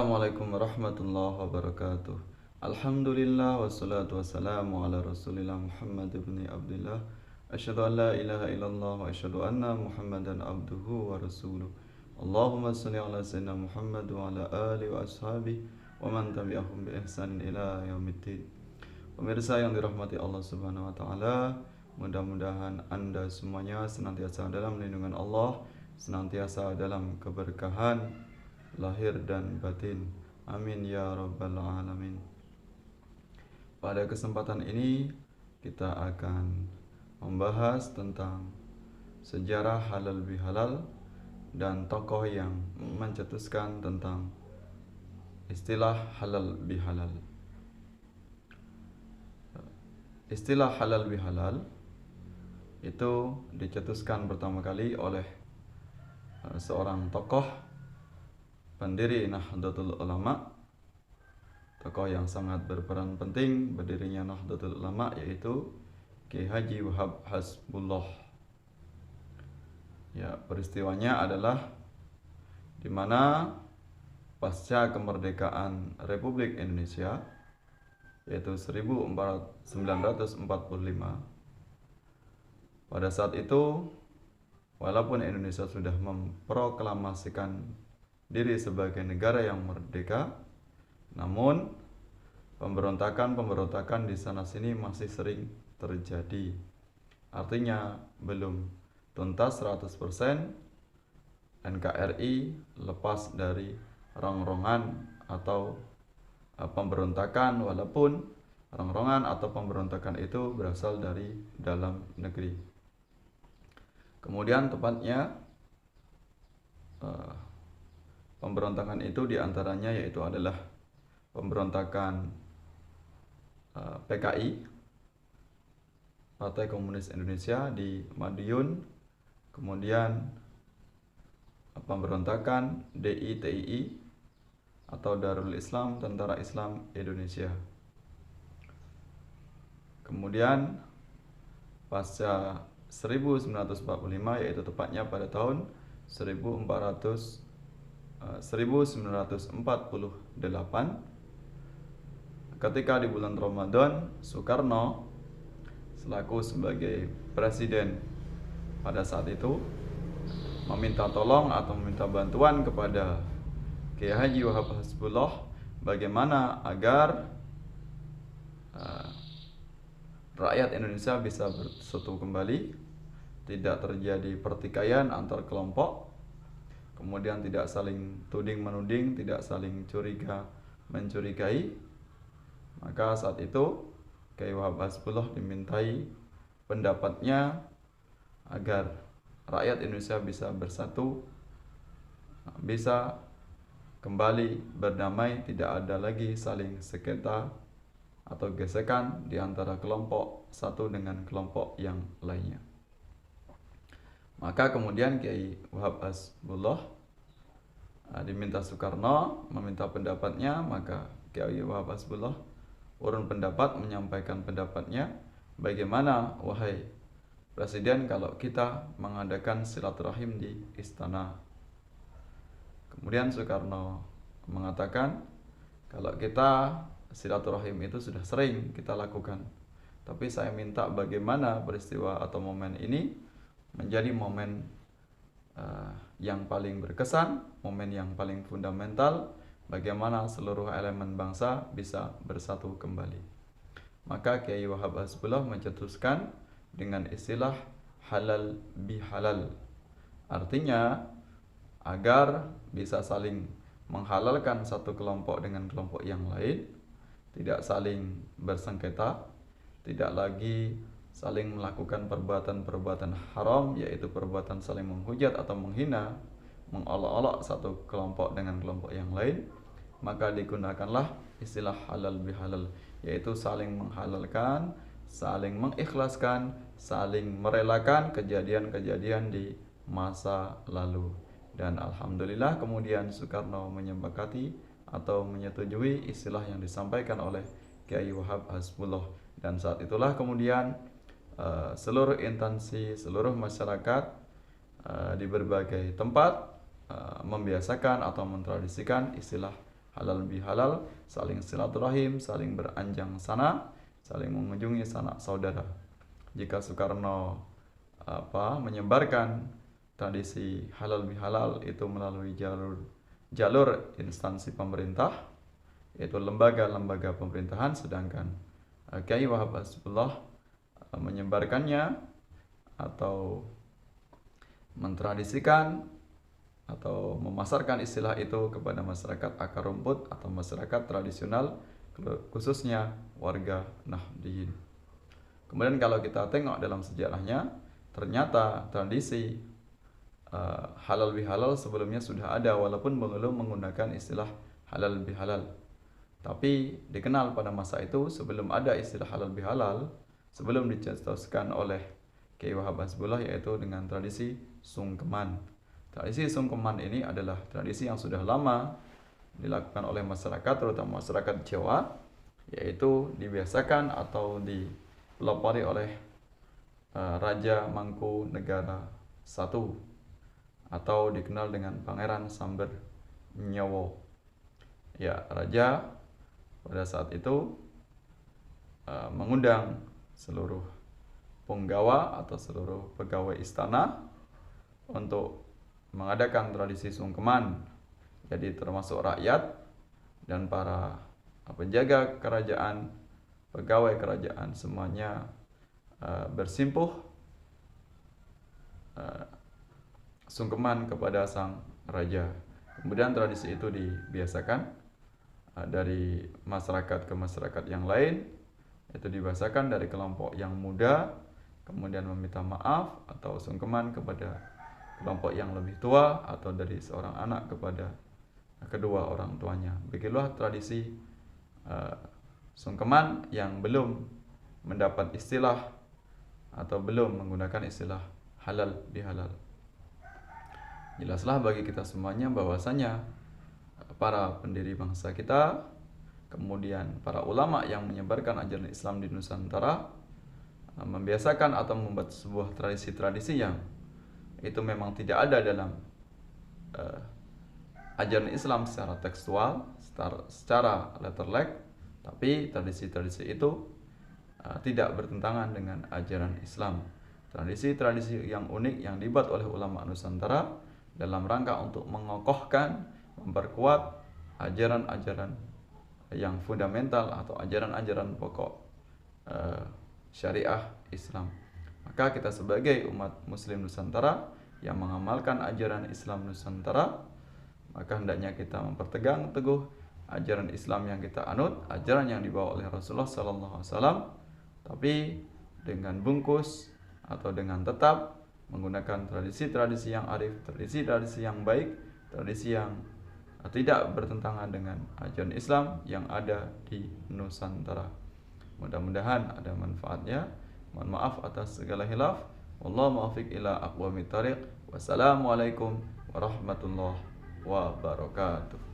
Assalamualaikum warahmatullahi wabarakatuh. Alhamdulillah wassalatu wassalamu ala Rasulillah Muhammad ibn Abdullah. Asyhadu an la ilaha illallah wa asyhadu anna Muhammadan abduhu wa rasuluh. Allahumma shalli ala sayyidina Muhammad wa ala alihi wa ashabihi wa man tabi'ahum bi ihsanin ila yaumiddin. Pemirsa yang dirahmati Allah Subhanahu wa taala, mudah-mudahan Anda semuanya senantiasa dalam lindungan Allah, senantiasa dalam keberkahan lahir dan batin. Amin ya rabbal alamin. Pada kesempatan ini kita akan membahas tentang sejarah halal bihalal dan tokoh yang mencetuskan tentang istilah halal bihalal. Istilah halal bihalal itu dicetuskan pertama kali oleh seorang tokoh pendiri Nahdlatul Ulama, tokoh yang sangat berperan penting berdirinya Nahdlatul Ulama, yaitu Kiai Haji Wahab Hasbullah. Ya, peristiwanya adalah di mana pasca kemerdekaan Republik Indonesia, yaitu 1945. Pada saat itu, walaupun Indonesia sudah memproklamasikan diri sebagai negara yang merdeka, namun pemberontakan di sana sini masih sering terjadi. Artinya belum tuntas 100% NKRI lepas dari rongrongan atau pemberontakan, walaupun rongrongan atau pemberontakan itu berasal dari dalam negeri. Kemudian tepatnya pemberontakan itu diantaranya yaitu adalah pemberontakan PKI, Partai Komunis Indonesia di Madiun, kemudian pemberontakan DITII atau Darul Islam, Tentara Islam Indonesia. Kemudian pasca 1945, yaitu tepatnya pada tahun 1948, ketika di bulan Ramadan, Soekarno selaku sebagai presiden pada saat itu meminta tolong atau meminta bantuan kepada Kiai Haji Wahab Hasbullah bagaimana agar rakyat Indonesia bisa bersatu kembali, tidak terjadi pertikaian antar kelompok, kemudian tidak saling tuding menuding, tidak saling curiga mencurigai. Maka saat itu Kiai Wahab Hasbullah dimintai pendapatnya agar rakyat Indonesia bisa bersatu, bisa kembali berdamai, tidak ada lagi saling sengketa atau gesekan di antara kelompok satu dengan kelompok yang lainnya. Maka kemudian Kiai Wahab Hasbullah diminta Soekarno meminta pendapatnya, maka Kiai Wahab Hasbullah urun pendapat, menyampaikan pendapatnya, bagaimana wahai Presiden kalau kita mengadakan silaturahim di istana. Kemudian Soekarno mengatakan kalau kita silaturahim itu sudah sering kita lakukan, tapi saya minta bagaimana peristiwa atau momen ini menjadi momen yang paling berkesan, momen yang paling fundamental, bagaimana seluruh elemen bangsa bisa bersatu kembali. Maka Kiai Wahab Hasbullah mencetuskan dengan istilah halal bihalal. Artinya agar bisa saling menghalalkan satu kelompok dengan kelompok yang lain, tidak saling bersengketa, tidak lagi saling melakukan perbuatan-perbuatan haram, yaitu perbuatan saling menghujat atau menghina, mengolok-olok satu kelompok dengan kelompok yang lain. Maka digunakanlah istilah halal bihalal, yaitu saling menghalalkan, saling mengikhlaskan, saling merelakan kejadian-kejadian di masa lalu. Dan alhamdulillah kemudian Soekarno menyepakati atau menyetujui istilah yang disampaikan oleh Kiai Wahab Hasbullah. Dan saat itulah kemudian seluruh instansi, seluruh masyarakat di berbagai tempat membiasakan atau mentradisikan istilah halal bihalal, saling silaturahim, saling beranjang sana, saling mengunjungi sanak saudara. Jika Soekarno menyebarkan tradisi halal bihalal itu melalui jalur instansi pemerintah, yaitu lembaga-lembaga pemerintahan, sedangkan Kiai Wahab Hasbullah menyebarkannya atau mentradisikan atau memasarkan istilah itu kepada masyarakat akar rumput atau masyarakat tradisional, khususnya warga Nahdliyin. Kemudian kalau kita tengok dalam sejarahnya, ternyata tradisi halal bihalal sebelumnya sudah ada, walaupun belum menggunakan istilah halal bihalal. Tapi dikenal pada masa itu, sebelum ada istilah halal bihalal, sebelum dicetuskan oleh Kiai Wahab Hasbullah, yaitu dengan tradisi sungkeman. Tradisi sungkeman ini adalah tradisi yang sudah lama dilakukan oleh masyarakat, terutama masyarakat Jawa, yaitu dibiasakan atau dipelopori oleh Raja Mangkunegara I, atau dikenal dengan Pangeran Samber Nyawo. Ya, raja pada saat itu mengundang seluruh punggawa atau seluruh pegawai istana untuk mengadakan tradisi sungkeman. Jadi termasuk rakyat dan para penjaga kerajaan, pegawai kerajaan, semuanya bersimpuh sungkeman kepada sang raja. Kemudian tradisi itu dibiasakan dari masyarakat ke masyarakat yang lain, itu dibiasakan dari kelompok yang muda kemudian meminta maaf atau sungkeman kepada kelompok yang lebih tua, atau dari seorang anak kepada kedua orang tuanya. Begitulah tradisi sungkeman yang belum mendapat istilah atau belum menggunakan istilah halal bihalal. Jelaslah bagi kita semuanya bahwasanya para pendiri bangsa kita, kemudian para ulama yang menyebarkan ajaran Islam di Nusantara, membiasakan atau membuat sebuah tradisi-tradisi yang itu memang tidak ada dalam ajaran Islam secara tekstual, secara letterlek, tapi tradisi-tradisi itu tidak bertentangan dengan ajaran Islam. Tradisi-tradisi yang unik yang dibuat oleh ulama Nusantara dalam rangka untuk mengokohkan, memperkuat ajaran-ajaran yang fundamental atau ajaran-ajaran pokok syariah Islam. Maka kita sebagai umat muslim Nusantara yang mengamalkan ajaran Islam Nusantara, maka hendaknya kita mempertegang teguh ajaran Islam yang kita anut, ajaran yang dibawa oleh Rasulullah SAW, tapi dengan bungkus atau dengan tetap menggunakan tradisi-tradisi yang arif, tradisi-tradisi yang baik, tradisi yang tidak bertentangan dengan ajaran Islam yang ada di Nusantara. Mudah-mudahan ada manfaatnya. Mohon maaf atas segala khilaf. Wallahu muwaffiq ila aqwamit thariq. Wassalamualaikum warahmatullahi wabarakatuh.